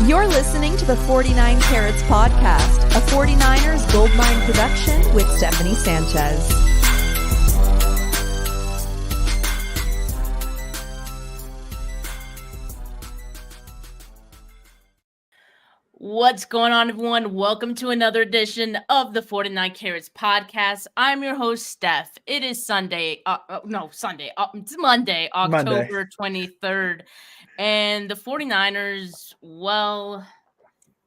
You're listening to the 49 Carats Podcast, a 49ers Goldmine production with Stephanie Sanchez. What's going on, everyone? Welcome to another edition of the 49 Carats Podcast. I'm your host, Steph. It is Monday, October 23rd. And the 49ers, well,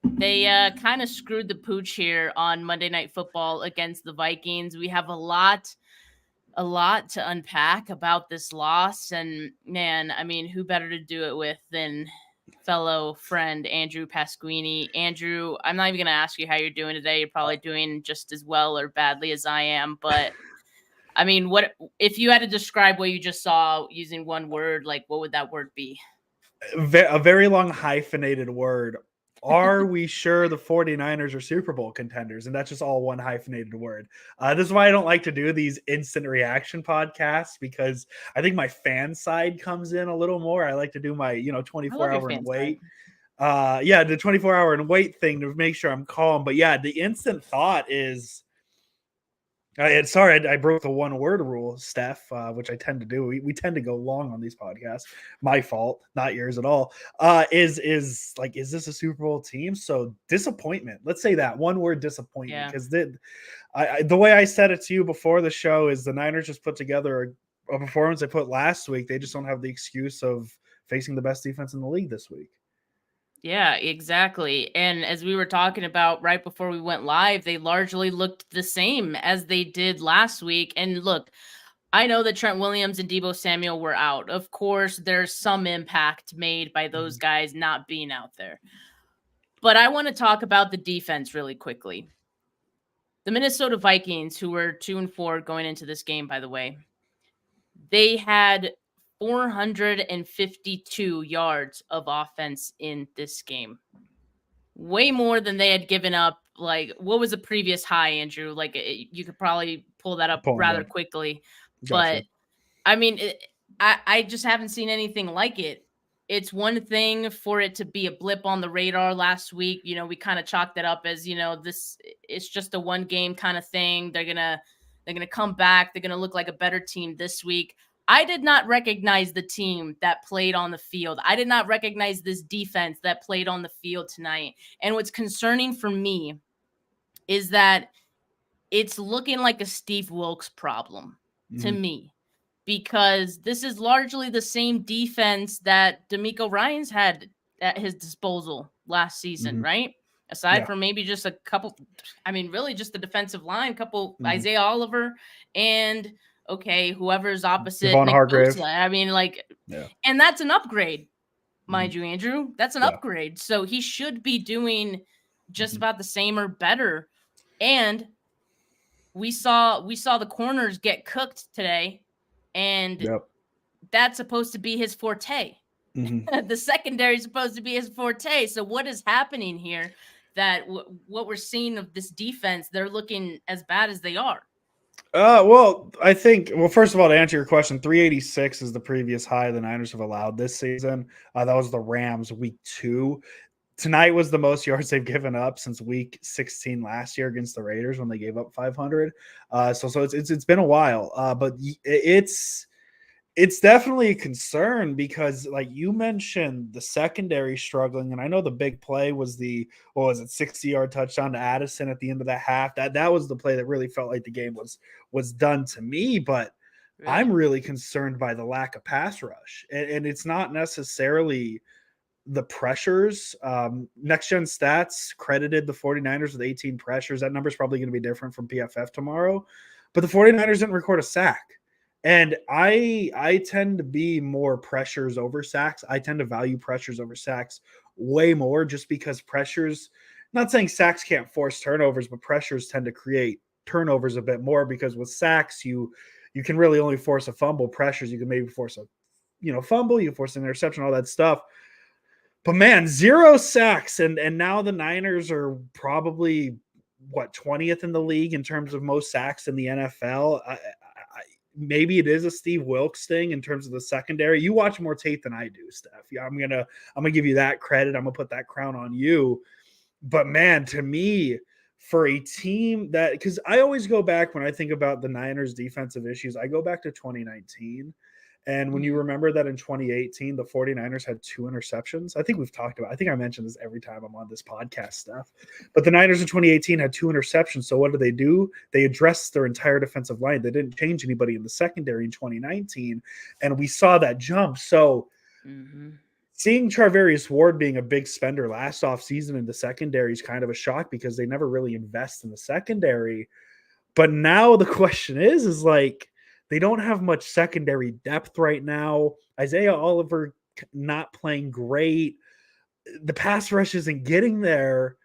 they kind of screwed the pooch here on Monday Night Football against the Vikings. We have a lot to unpack about this loss. And man, I mean, who better to do it with than fellow friend Andrew Pasquini. Andrew, I'm not even going to ask you how you're doing today. You're probably doing just as well or badly as I am. But I mean, what if you had to describe what you just saw using one word? Like, what would that word be? A very long hyphenated word. Are we sure the 49ers are Super Bowl contenders? And that's just all one hyphenated word. This is why I don't like to do these instant reaction podcasts, because I think my fan side comes in a little more. I like to do my, 24-hour and wait. The 24-hour and wait thing to make sure I'm calm. But yeah, the instant thought is, I broke the one word rule, Steph, which I tend to do. We tend to go long on these podcasts. My fault, not yours at all. Is this a Super Bowl team? So disappointment. Let's say that one word, disappointment. Because the way I said it to you before the show is the Niners just put together a performance they put last week. They just don't have the excuse of facing the best defense in the league this week. Yeah, exactly. And as we were talking about right before we went live, they largely looked the same as they did last week. And look, I know that Trent Williams and Deebo Samuel were out. Of course, there's some impact made by those guys not being out there. But I want to talk about the defense really quickly. The Minnesota Vikings, who were 2-4 going into this game, by the way, they had 452 yards of offense in this game. Way more than they had given up. Like, what was the previous high, Andrew? Like, you could probably pull that up rather quickly. Gotcha. But, I mean, I just haven't seen anything like it. It's one thing for it to be a blip on the radar last week. We kind of chalked it up as, this it's just a one-game kind of thing. They're gonna come back. They're going to look like a better team this week. I did not recognize the team that played on the field. I did not recognize this defense that played on the field tonight. And what's concerning for me is that it's looking like a Steve Wilks problem to me, because this is largely the same defense that DeMeco Ryans had at his disposal last season, right? Aside from maybe just a couple, really just the defensive line, Isaiah Oliver and whoever's opposite Devon Hargrave. And that's an upgrade, mind you, Andrew. That's an upgrade. So he should be doing just about the same or better. And we saw the corners get cooked today, and that's supposed to be his forte. The secondary is supposed to be his forte. So what is happening here that what we're seeing of this defense, they're looking as bad as they are? I think, first of all, to answer your question, 386 is the previous high the Niners have allowed this season. That was the Rams week 2. Tonight was the most yards they've given up since week 16 last year against the Raiders when they gave up 500. So it's been a while, but it's definitely a concern because, like you mentioned, the secondary struggling, and I know the big play was the 60-yard touchdown to Addison at the end of that half. That was the play that really felt like the game was done to me. But I'm really concerned by the lack of pass rush, and it's not necessarily the pressures. Next Gen Stats credited the 49ers with 18 pressures. That number is probably going to be different from PFF tomorrow, but the 49ers didn't record a sack. And I tend to be more pressures over sacks. I tend to value pressures over sacks way more, just because pressures, not saying sacks can't force turnovers, but pressures tend to create turnovers a bit more, because with sacks, you can really only force a fumble. Pressures, you can maybe force a fumble, you force an interception, all that stuff. But man, 0 sacks. And now the Niners are probably 20th in the league in terms of most sacks in the NFL. maybe it is a Steve Wilkes thing in terms of the secondary. You watch more tape than I do, Steph. Yeah, I'm gonna give you that credit. I'm gonna put that crown on you. But man, to me, for a team that, because I always go back when I think about the Niners' defensive issues, I go back to 2019. And when you remember that in 2018, the 49ers had 2 interceptions, I think we've talked about, I think I mentioned this every time I'm on this podcast stuff, but the Niners in 2018 had 2 interceptions. So what did they do? They addressed their entire defensive line. They didn't change anybody in the secondary in 2019. And we saw that jump. So seeing Charvarius Ward being a big spender last offseason in the secondary is kind of a shock because they never really invest in the secondary. But now the question is like, they don't have much secondary depth right now. Isaiah Oliver not playing great. The pass rush isn't getting there.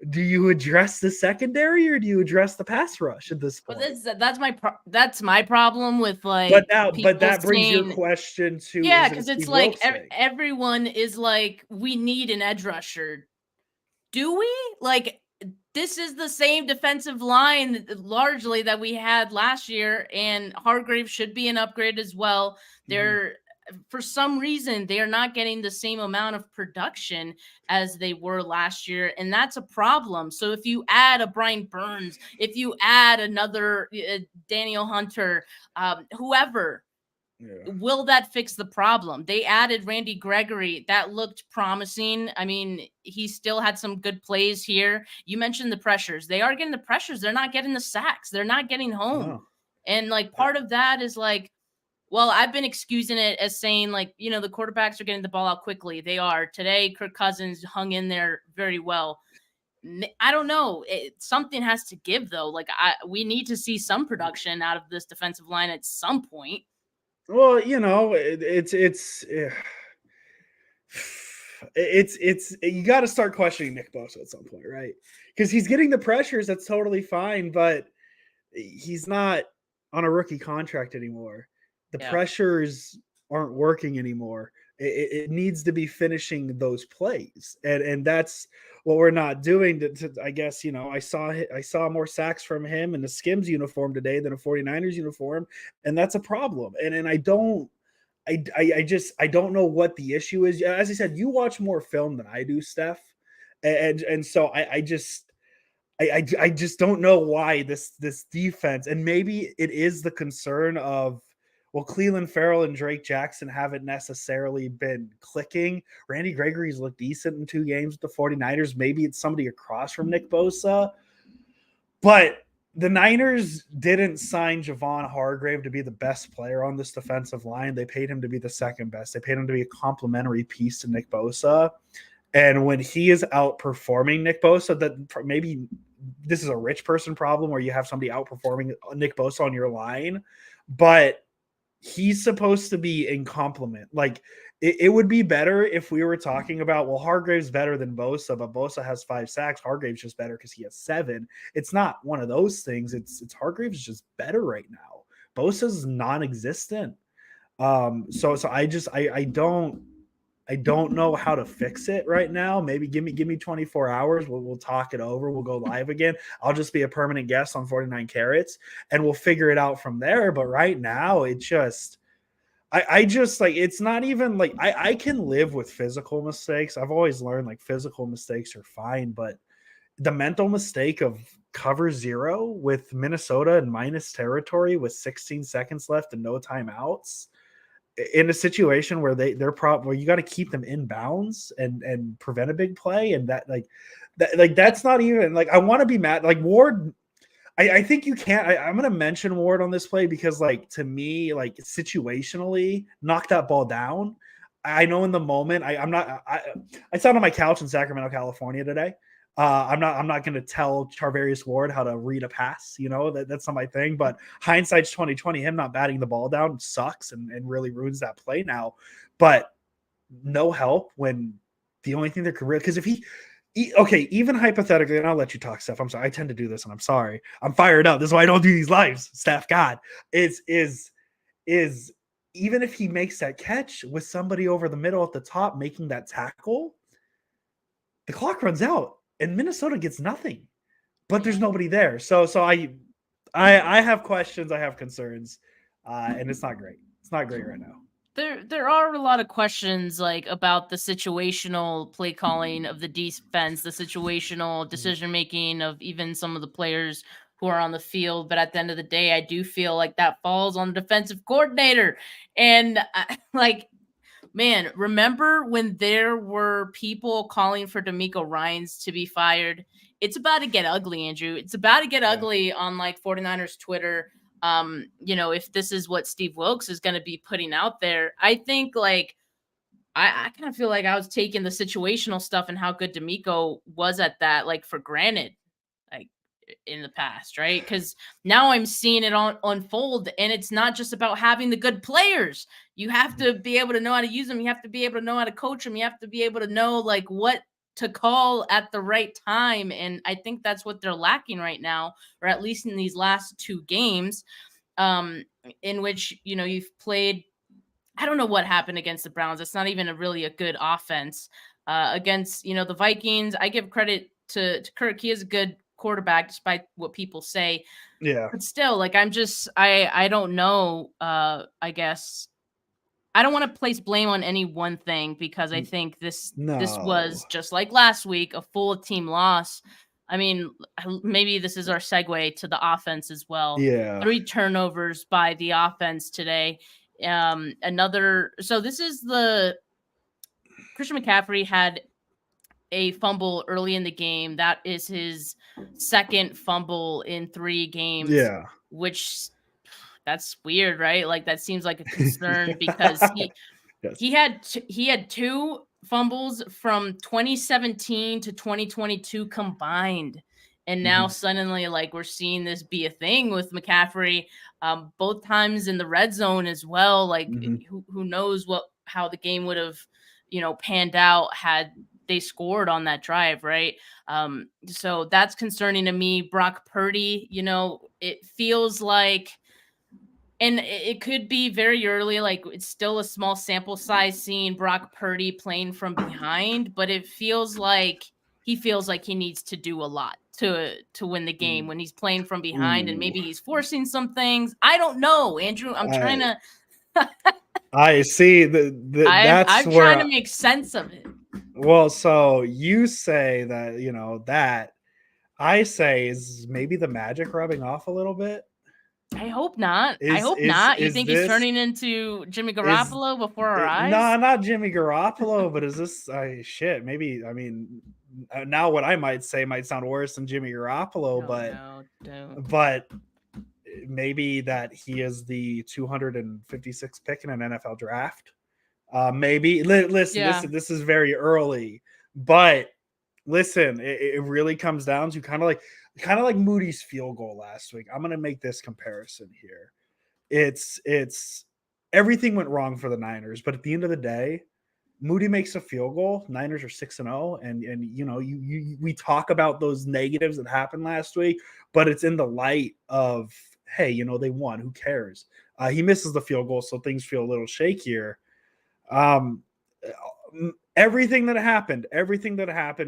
Do you address the secondary or do you address the pass rush at this point? Well, that's my problem with like. But that brings your question to because it's like everyone is like, we need an edge rusher. Do we? Like, this is the same defensive line largely that we had last year, and Hargrave should be an upgrade as well. They're for some reason they are not getting the same amount of production as they were last year, and that's a problem. So if you add a Brian Burns, if you add another Daniel Hunter, whoever, will that fix the problem? They added Randy Gregory. That looked promising. I mean, he still had some good plays here. You mentioned the pressures. They are getting the pressures. They're not getting the sacks. They're not getting home. No. And like part of that is like, well, I've been excusing it as saying like, the quarterbacks are getting the ball out quickly. They are. Today, Kirk Cousins hung in there very well. I don't know. Something has to give though. Like we need to see some production out of this defensive line at some point. Well, it's you got to start questioning Nick Bosa at some point, right? Because he's getting the pressures. That's totally fine, but he's not on a rookie contract anymore. The pressures aren't working anymore. It needs to be finishing those plays, and that's what we're not doing. I guess I saw more sacks from him in the Skims uniform today than a 49ers uniform, and that's a problem. And I don't know what the issue is. As I said, you watch more film than I do, Steph, and so I just don't know why this defense, and maybe it is the concern of, well, Cleveland Farrell and Drake Jackson haven't necessarily been clicking. Randy Gregory's looked decent in 2 games with the 49ers. Maybe it's somebody across from Nick Bosa. But the Niners didn't sign Javon Hargrave to be the best player on this defensive line. They paid him to be the second best. They paid him to be a complementary piece to Nick Bosa. And when he is outperforming Nick Bosa, that maybe this is a rich person problem where you have somebody outperforming Nick Bosa on your line. But he's supposed to be in complement. Like it would be better if we were talking about, well, Hargrave's better than Bosa, but Bosa has 5 sacks. Hargrave's just better because he has 7. It's not one of those things. It's Hargrave's just better right now. Bosa's non-existent. So I don't know how to fix it right now. Maybe give me 24 hours. We'll talk it over. We'll go live again. I'll just be a permanent guest on 49 Carats and we'll figure it out from there. But right now it just, I just like, it's not even like, I can live with physical mistakes. I've always learned like physical mistakes are fine, but the mental mistake of cover 0 with Minnesota and minus territory with 16 seconds left and no timeouts, in a situation where they're probably, you got to keep them in bounds and prevent a big play. And that's not even like, I want to be mad. Like Ward, I think you can't, I'm going to mention Ward on this play because like, to me, like situationally knock that ball down. I know in the moment I sat on my couch in Sacramento, California today. I'm not going to tell Charvarius Ward how to read a pass. That's not my thing. But hindsight's 20/20. Him not batting the ball down sucks and really ruins that play now. But no help when the only thing that could, because if even hypothetically, and I'll let you talk, Steph. I'm sorry. I tend to do this, and I'm sorry. I'm fired up. This is why I don't do these lives, Steph. God, is even if he makes that catch with somebody over the middle at the top making that tackle, the clock runs out. And Minnesota gets nothing, but there's nobody there. So I have questions. I have concerns. and it's not great. It's not great right now. There are a lot of questions like about the situational play calling of the defense, the situational decision making of even some of the players who are on the field. But at the end of the day, I do feel like that falls on the defensive coordinator. And like, man, remember when there were people calling for D'Amico Ryans to be fired? It's about to get ugly, Andrew. It's about to get ugly on like 49ers Twitter. If this is what Steve Wilkes is going to be putting out there, I think like I kind of feel like I was taking the situational stuff and how good D'Amico was at that, like for granted, like in the past, right? Because now I'm seeing it unfold, and it's not just about having the good players. You have to be able to know how to use them. You have to be able to know how to coach them. You have to be able to know like what to call at the right time. And I think that's what they're lacking right now, or at least in these last two games, in which, you've played. I don't know what happened against the Browns. It's not even really a good offense. Against, the Vikings, I give credit to Kirk. He is a good quarterback, despite what people say. Yeah. But still, like, I don't know. I guess I don't want to place blame on any one thing, because I think this was just like last week, a full team loss. I mean, maybe this is our segue to the offense as well. Yeah. 3 turnovers by the offense today. So this is Christian McCaffrey had a fumble early in the game. That is his second fumble in 3 games. Yeah. Which, that's weird, right? Like, that seems like a concern because he had 2 fumbles from 2017 to 2022 combined. And now suddenly, like, we're seeing this be a thing with McCaffrey, both times in the red zone as well. Like, who knows how the game would have, panned out had they scored on that drive, right? So that's concerning to me. Brock Purdy, it feels like, and it could be very early, like it's still a small sample size seeing Brock Purdy playing from behind, but it feels like he needs to do a lot to win the game when he's playing from behind, and maybe he's forcing some things. I don't know, Andrew. I'm trying to. I see I'm trying to make sense of it. Well, so you say that, that I say is maybe the magic rubbing off a little bit. I hope not. You think he's turning into Jimmy Garoppolo before our eyes? No, not Jimmy Garoppolo, but is this shit? Maybe, I mean, now what I might say might sound worse than Jimmy Garoppolo, but maybe that he is the 256th pick in an NFL draft. Maybe listen, this is very early, but listen, it really comes down to kind of like Moody's field goal last week. I'm going to make this comparison here. It's everything went wrong for the Niners, but at the end of the day, Moody makes a field goal. Niners are 6-0, and we talk about those negatives that happened last week, but it's in the light of, hey, they won. Who cares? He misses the field goal, so things feel a little shakier. Everything that happened,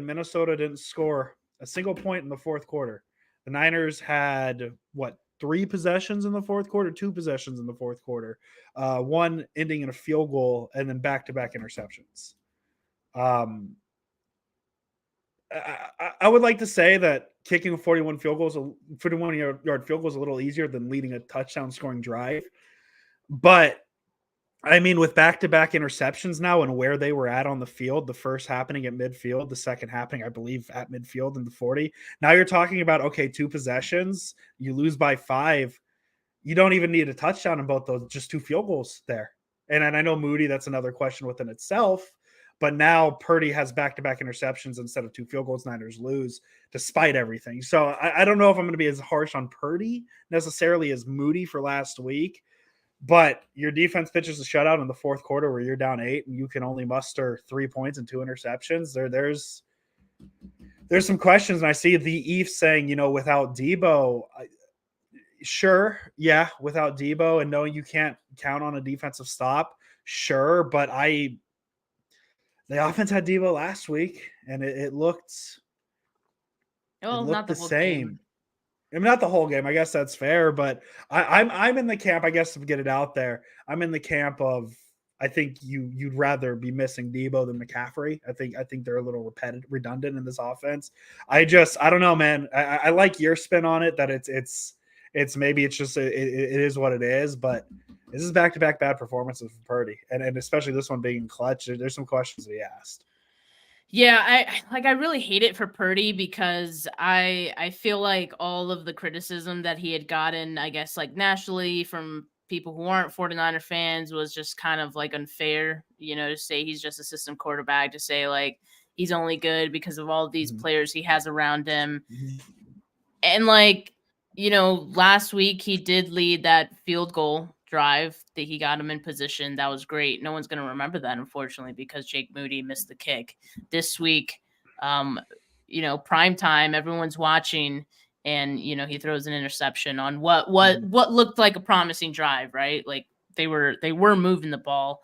Minnesota didn't score a single point in the fourth quarter. The Niners had 3 possessions in the fourth quarter, 2 possessions in the fourth quarter, one ending in a field goal, and then back-to-back interceptions. I would like to say that kicking a 41-yard field goal is a little easier than leading a touchdown scoring drive. But I mean, with back-to-back interceptions now and where they were at on the field, the first happening at midfield, the second happening, I believe, at midfield in the 40. Now you're talking about, okay, 2 possessions, you lose by 5. You don't even need a touchdown in both those, just 2 field goals there. And I know Moody, that's another question within itself. But now Purdy has back-to-back interceptions instead of 2 field goals. Niners lose despite everything. So I don't know if I'm going to be as harsh on Purdy necessarily as Moody for last week. But your defense pitches a shutout in the fourth quarter where you're down 8 and you can only muster 3 points and 2 interceptions. There's some questions. And I see the Eves saying, without Debo, sure. Yeah. Without Debo and knowing you can't count on a defensive stop. Sure. But the offense had Debo last week and it looked, not the same. I mean, not the whole game. I guess that's fair, but I'm in the camp. I guess to get it out there, I'm in the camp of I think you'd rather be missing Debo than McCaffrey. I think they're a little redundant in this offense. I don't know, man. I like your spin on it that it's maybe it's just it is what it is, but this is back-to-back bad performances for Purdy, and especially this one being clutch. There's some questions to be asked. Yeah, I really hate it for Purdy because I feel like all of the criticism that he had gotten, I guess, like nationally from people who aren't 49er fans was just kind of like unfair, to say he's just a system quarterback, to say like he's only good because of all of these players he has around him. And like, last week he did lead that field goal drive that he got him in position. That was great. No one's going to remember that, unfortunately, because Jake Moody missed the kick. This week, prime time, everyone's watching, and he throws an interception on what looked like a promising drive, right? Like they were moving the ball.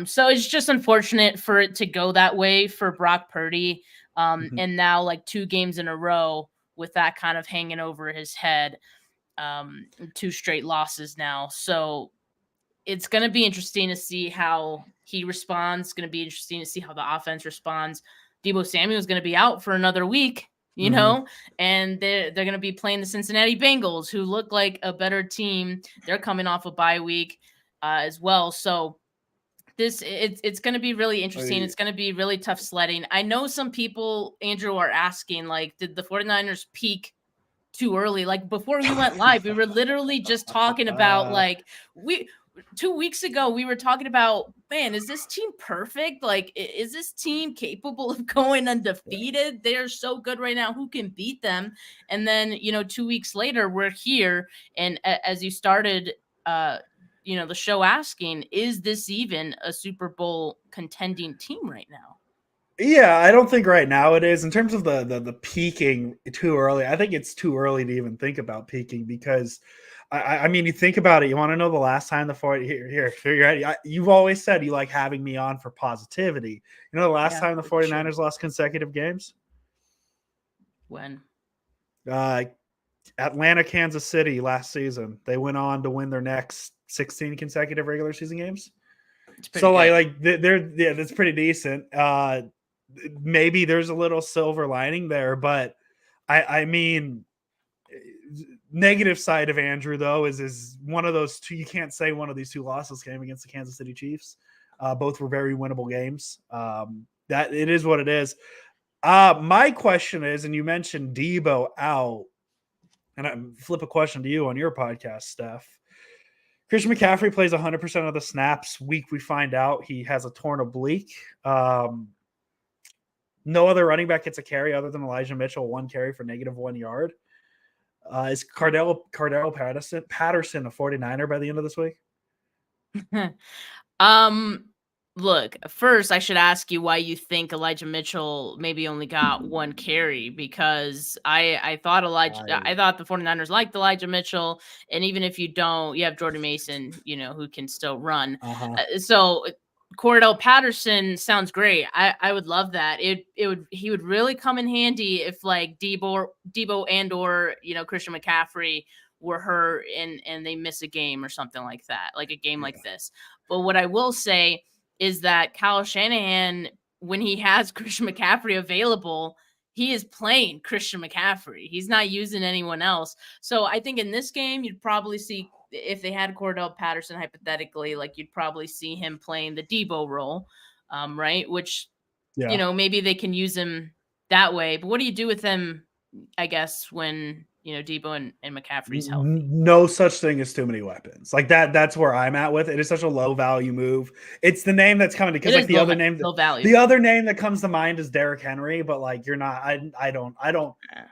So it's just unfortunate for it to go that way for Brock Purdy. And now like 2 games in a row with that kind of hanging over his head. 2 straight losses now. So it's going to be interesting to see how he responds. It's going to be interesting to see how the offense responds. Deebo Samuel is going to be out for another week, and they're going to be playing the Cincinnati Bengals, who look like a better team. They're coming off a bye week as well. So it's going to be really interesting. It's going to be really tough sledding. I know some people, Andrew, are asking, like, did the 49ers peak too early? Like before we went live, we were literally just talking about 2 weeks ago, we were talking about, man, is this team perfect? Like, is this team capable of going undefeated? They're so good right now. Who can beat them? And then, 2 weeks later, we're here. And as you started, the show asking, is this even a Super Bowl contending team right now? Yeah, I don't think right now it is. In terms of the peaking too early, I think it's too early to even think about peaking because, I mean, you think about it. You want to know the last time you've always said you like having me on for positivity. You know the last time the 49ers lost consecutive games? When? Atlanta, Kansas City last season. They went on to win their next 16 consecutive regular season games. So that's pretty decent. Maybe there's a little silver lining there, but I mean, negative side of Andrew though is one of those 2. You can't say one of these 2 losses came against the Kansas City Chiefs. Both were very winnable games. That it is what it is. My question is, and you mentioned Debo out, and I flip a question to you on your podcast, Steph. Christian McCaffrey plays 100% of the snaps. We find out he has a torn oblique. No other running back gets a carry other than Elijah Mitchell, 1 carry for -1 yard. Is Cardell Patterson a 49er by the end of this week? Look, first I should ask you why you think Elijah Mitchell maybe only got 1 carry, because I thought the 49ers liked Elijah Mitchell, and even if you don't, you have Jordan Mason, who can still run. So Cordell Patterson sounds great. I would love that. He would really come in handy if like Debo and or Christian McCaffrey were hurt and they miss a game or something like that, like a game like this. But what I will say is that Kyle Shanahan, when he has Christian McCaffrey available, he is playing Christian McCaffrey. He's not using anyone else. So I think in this game, you'd probably see, if they had Cordell Patterson, hypothetically, like you'd probably see him playing the Debo role, right? Which, maybe they can use him that way. But what do you do with him, I guess, when Debo and McCaffrey's healthy? No such thing as too many weapons. Like that's where I'm at with it. It's such a low value move. It's the name that's coming because like the other name that comes to mind is Derrick Henry, but like you're not. I don't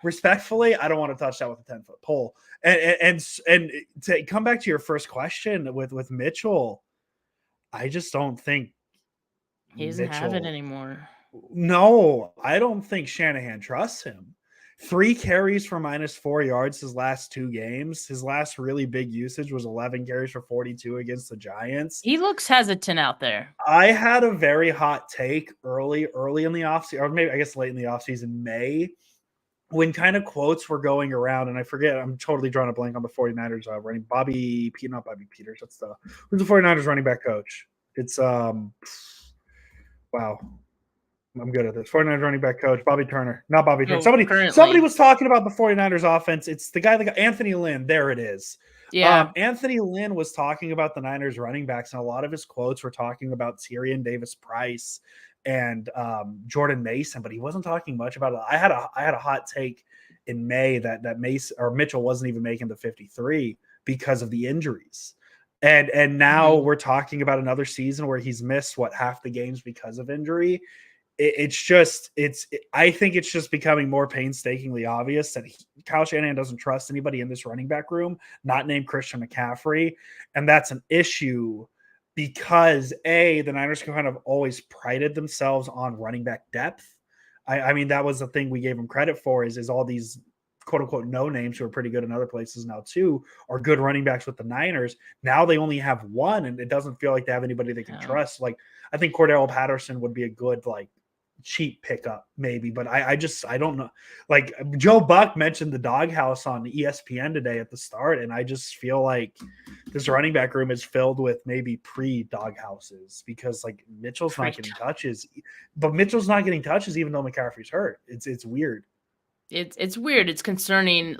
respectfully. I don't want to touch that with a 10-foot pole. And to come back to your first question with Mitchell, I just don't think he doesn't have it anymore. No, I don't think Shanahan trusts him. 3 carries for -4 yards his last 2 games. His last really big usage was 11 carries for 42 against the Giants. He looks hesitant out there. I had a very hot take early in the offseason, or maybe I guess late in the offseason, May, when kind of quotes were going around, and I forget, I'm totally drawing a blank on the 49ers running not Bobby Peters. Who's the 49ers running back coach? It's wow. I'm good at this. 49ers running back coach, Bobby Turner. Not Bobby Turner. Somebody was talking about the 49ers offense. It's the guy that got Anthony Lynn. There it is. Yeah. Anthony Lynn was talking about the Niners running backs, and a lot of his quotes were talking about Tyrion Davis-Price and Jordan Mason, but he wasn't talking much about it. I had a hot take in May that Mason or Mitchell wasn't even making the 53 because of the injuries. And now we're talking about another season where he's missed half the games because of injury. I think it's just becoming more painstakingly obvious that Kyle Shanahan doesn't trust anybody in this running back room, not named Christian McCaffrey. And that's an issue because the Niners kind of always prided themselves on running back depth. I mean, that was the thing we gave them credit for is all these quote unquote no names who are pretty good in other places now too are good running backs with the Niners. Now they only have one, and it doesn't feel like they have anybody they can trust. Like I think Cordell Patterson would be a good cheap pickup maybe, but I don't know. Like Joe Buck mentioned the doghouse on ESPN today at the start, and I just feel like this running back room is filled with maybe pre-doghouses because Mitchell's not getting touches, but Mitchell's not getting touches even though McCaffrey's hurt. It's weird. It's weird. It's concerning.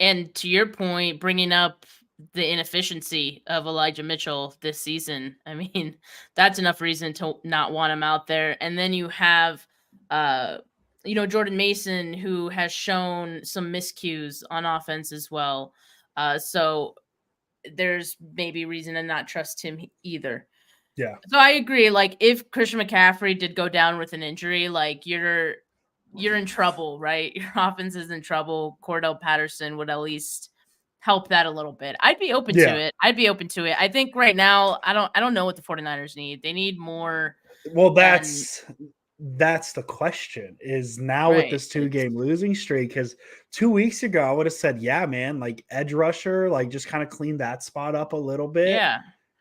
And to your point, bringing up the inefficiency of Elijah Mitchell this season, I mean, that's enough reason to not want him out there. And then you have, Jordan Mason, who has shown some miscues on offense as well. So there's maybe reason to not trust him either. Yeah. So I agree. If Christian McCaffrey did go down with an injury, you're in trouble, right? Your offense is in trouble. Cordell Patterson would at least help that a little bit. I'd be open to it. I think right now, I don't know what the 49ers need. They need more. Well, that's the question is now with this 2-game losing streak, because 2 weeks ago I would have said, yeah, man, edge rusher, just kind of clean that spot up a little bit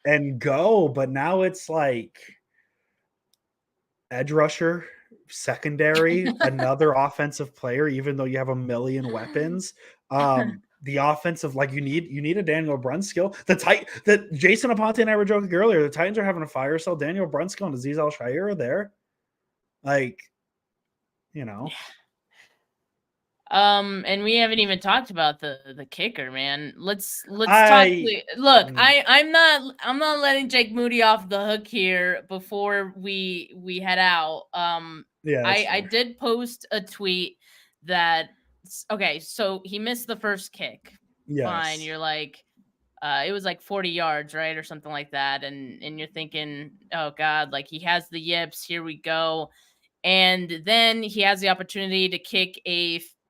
and go. But now it's edge rusher, secondary, another offensive player, even though you have a million weapons. The offensive, you need a Daniel Brunskill. That Jason Aponte and I were joking earlier. The Titans are having a fire sale. Daniel Brunskill and Azeez Al-Shaair are there. And we haven't even talked about the kicker, man. Let's talk. Look, I'm not letting Jake Moody off the hook here before we head out. I did post a tweet that so he missed the first kick. Yes. Fine, you're it was 40 yards, right, or something like that, and you're thinking, oh God, he has the yips. Here we go. And then he has the opportunity to kick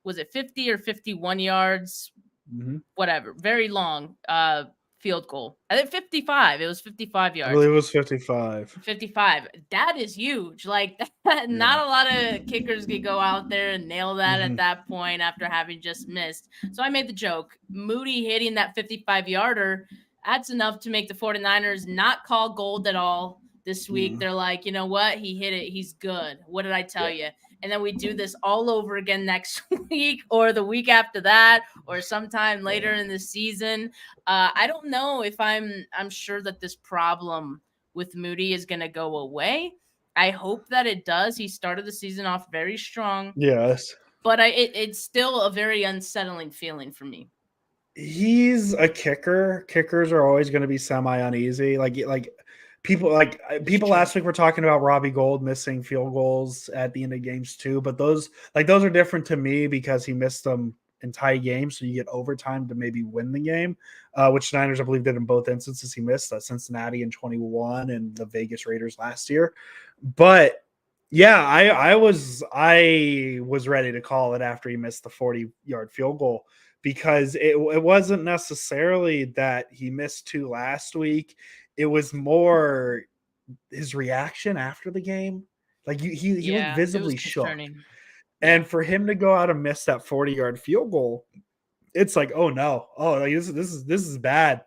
was it 50 or 51 yards? Mm-hmm. Whatever. Very long field goal. I think 55. It was 55 yards. I believe it was 55. 55. That is huge. Not a lot of kickers can go out there and nail that at that point after having just missed. So I made the joke. Moody hitting that 55-yarder, that's enough to make the 49ers not call gold at all this week. They're like, you know what? He hit it. He's good. What did I tell you? And then we do this all over again next week or the week after that or sometime later in the season. I don't know if I'm sure that this problem with Moody is going to go away. I hope that it does. He started the season off very strong. Yes. But it's still a very unsettling feeling for me. He's a kicker. Kickers are always going to be semi-uneasy. People last week were talking about Robbie Gould missing field goals at the end of games too, but those are different to me because he missed them in tie games, so you get overtime to maybe win the game, which Niners I believe did in both instances. He missed Cincinnati in 21 and the Vegas Raiders last year, but yeah, I was ready to call it after he missed the 40-yard field goal because it wasn't necessarily that he missed two last week. It was more his reaction after the game. He looked visibly shook. And for him to go out and miss that 40-yard field goal, it's oh no. Oh, this is bad.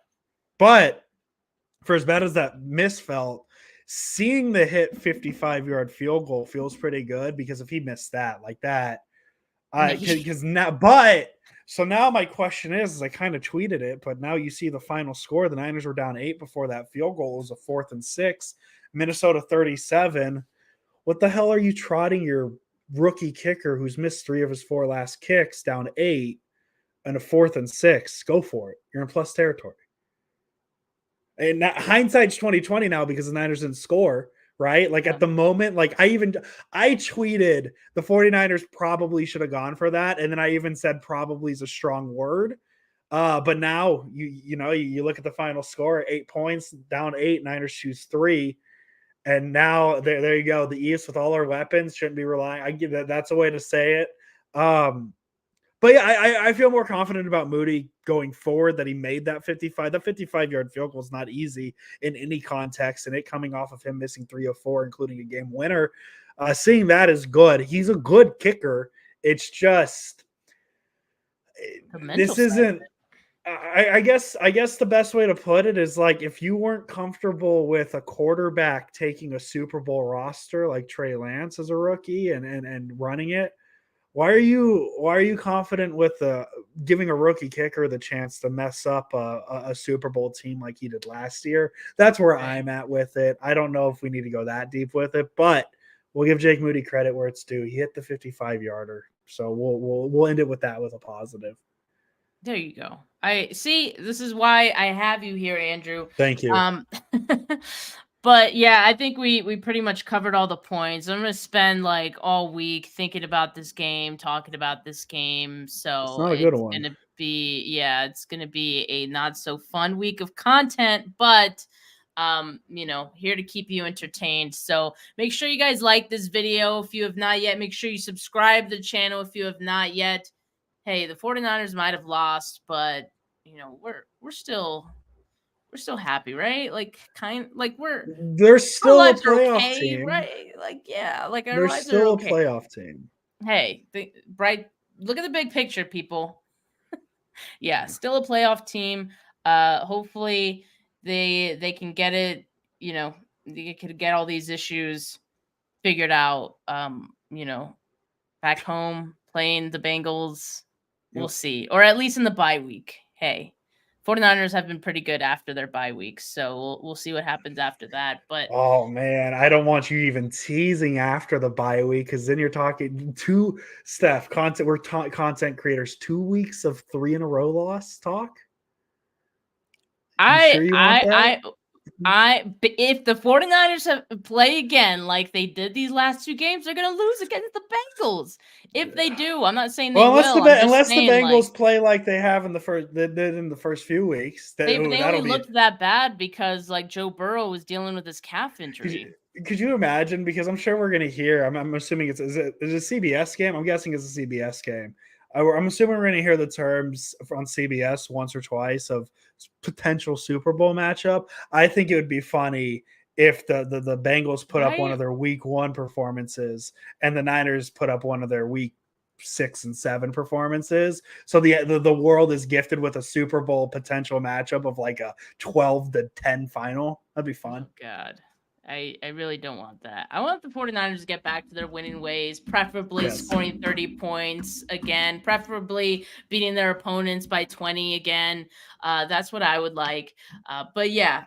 But for as bad as that miss felt, seeing the hit 55-yard field goal feels pretty good because if he missed that, Because now, but so now my question is I kind of tweeted it, but now you see the final score. The Niners were down 8 before that field goal. It was a 4th and 6. Minnesota 37. What the hell are you trotting your rookie kicker who's missed 3 of his 4 last kicks down 8 and a 4th and 6? Go for it. You're in plus territory. And hindsight's 2020 now because the Niners didn't score. Right? Like at the moment, like I tweeted the 49ers probably should have gone for that. And then I even said probably is a strong word. But now you look at the final score, 8 points, down 8, Niners choose 3. And now there you go. The East with all our weapons shouldn't be relying. I give that's a way to say it. But yeah, I feel more confident about Moody going forward that he made that 55. That 55-yard field goal is not easy in any context, and it coming off of him missing 3 of 4, including a game winner. Seeing that is good. He's a good kicker. It's just this isn't. I guess the best way to put it is like if you weren't comfortable with a quarterback taking a Super Bowl roster like Trey Lance as a rookie and running it. Why are you confident with giving a rookie kicker the chance to mess up a Super Bowl team like he did last year? That's where I'm at with it. I don't know if we need to go that deep with it, but we'll give Jake Moody credit where it's due. He hit the 55-yarder, so we'll end it with that with a positive. There you go. I see. This is why I have you here, Andrew. Thank you. But yeah, I think we pretty much covered all the points. I'm going to spend like all week thinking about this game, talking about this game. So it's not a good one. It's going to be a not so fun week of content, but here to keep you entertained. So make sure you guys like this video. If you have not yet, make sure you subscribe to the channel if you have not yet. Hey, the 49ers might have lost, but we're still happy, right? They're still a playoff team, right? Like, yeah, like our they're lives still are okay. a playoff team. Hey, look at the big picture, people. Yeah, still a playoff team. Hopefully they can get it, they can get all these issues figured out. Back home playing the Bengals. We'll see. Or at least in the bye week. Hey, 49ers have been pretty good after their bye weeks, so we'll see what happens after that. But oh man, I don't want you even teasing after the bye week because then you're talking Steph content. We're content creators. 2 weeks of 3 in a row loss talk. If the 49ers play again like they did these last 2 games, they're going to lose against the Bengals. If they do, I'm not saying they will. Unless the Bengals play like they have in the first few weeks. They only looked that bad because Joe Burrow was dealing with his calf injury. Could you imagine? Because I'm sure we're going to hear. I'm assuming is it a CBS game? I'm guessing it's a CBS game. I'm assuming we're going to hear the terms on CBS once or twice of potential Super Bowl matchup. I think it would be funny if the Bengals put up one of their week 1 performances and the Niners put up one of their week 6 and 7 performances. So the world is gifted with a Super Bowl potential matchup of like a 12-10 final. That'd be fun. Oh, God. I really don't want that. I want the 49ers to get back to their winning ways, preferably scoring 30 points again, preferably beating their opponents by 20 again. That's what I would like. But yeah,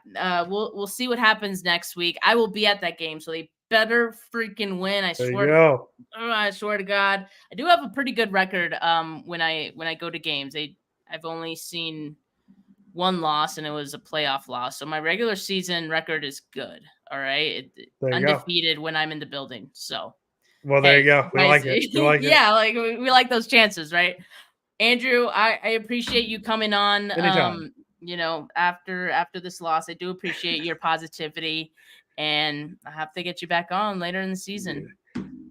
we'll see what happens next week. I will be at that game, so they better freaking win. I swear to God. I do have a pretty good record when I go to games. I've only seen 1 loss, and it was a playoff loss. So my regular season record is good. All right. Undefeated when I'm in the building. So, well, there you go. We like it. Yeah. We like those chances, right? Andrew, I appreciate you coming on. Anytime. After this loss, I do appreciate your positivity, and I have to get you back on later in the season.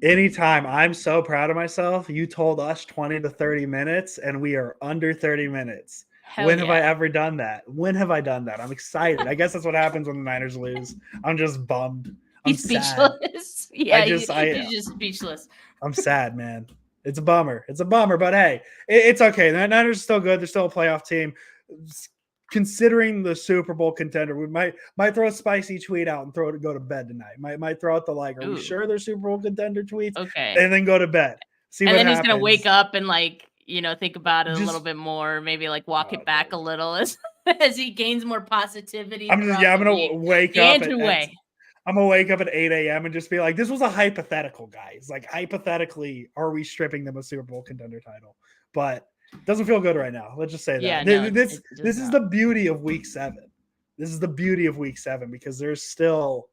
Anytime. I'm so proud of myself. You told us 20 to 30 minutes, and we are under 30 minutes. When have I ever done that? I'm excited. I guess that's what happens when the Niners lose. I'm just bummed. He's speechless. Yeah, he's just speechless. I'm sad, man. It's a bummer. But hey, it's okay. The Niners are still good. They're still a playoff team. Considering the Super Bowl contender, we might throw a spicy tweet out and go to bed tonight. Might throw out the are we sure they're Super Bowl contender tweets? Okay. And then go to bed. See and what then happens. He's gonna wake up and think about it a little bit more, maybe walk it back a little as he gains more positivity. I'm gonna wake up Andrew way. I'm gonna wake up at 8 a.m. and just be like, this was a hypothetical, guys. Hypothetically, are we stripping them a Super Bowl contender title? But it doesn't feel good right now. Let's just say that. Yeah, no, this is the beauty of week 7. This is the beauty of week 7 because there's still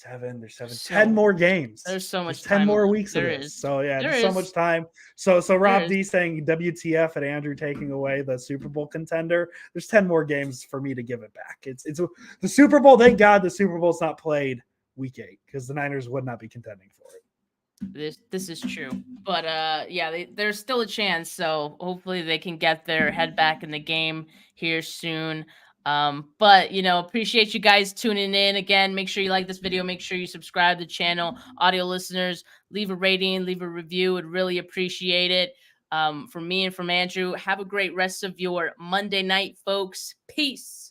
10 more games. There's so much 10 time more left. weeks of this. So there's so much time. So There Rob is. D saying WTF at Andrew taking away the Super Bowl contender. There's 10 more games for me to give it back. It's the Super Bowl. Thank God the Super Bowl's not played week 8 because the Niners would not be contending for it. This is true, but there's still a chance. So hopefully they can get their head back in the game here soon. But appreciate you guys tuning in again. Make sure you like this video. Make sure you subscribe to the channel. Audio listeners, leave a rating, leave a review. Would really appreciate it. From me and from Andrew, have a great rest of your Monday night, folks. Peace.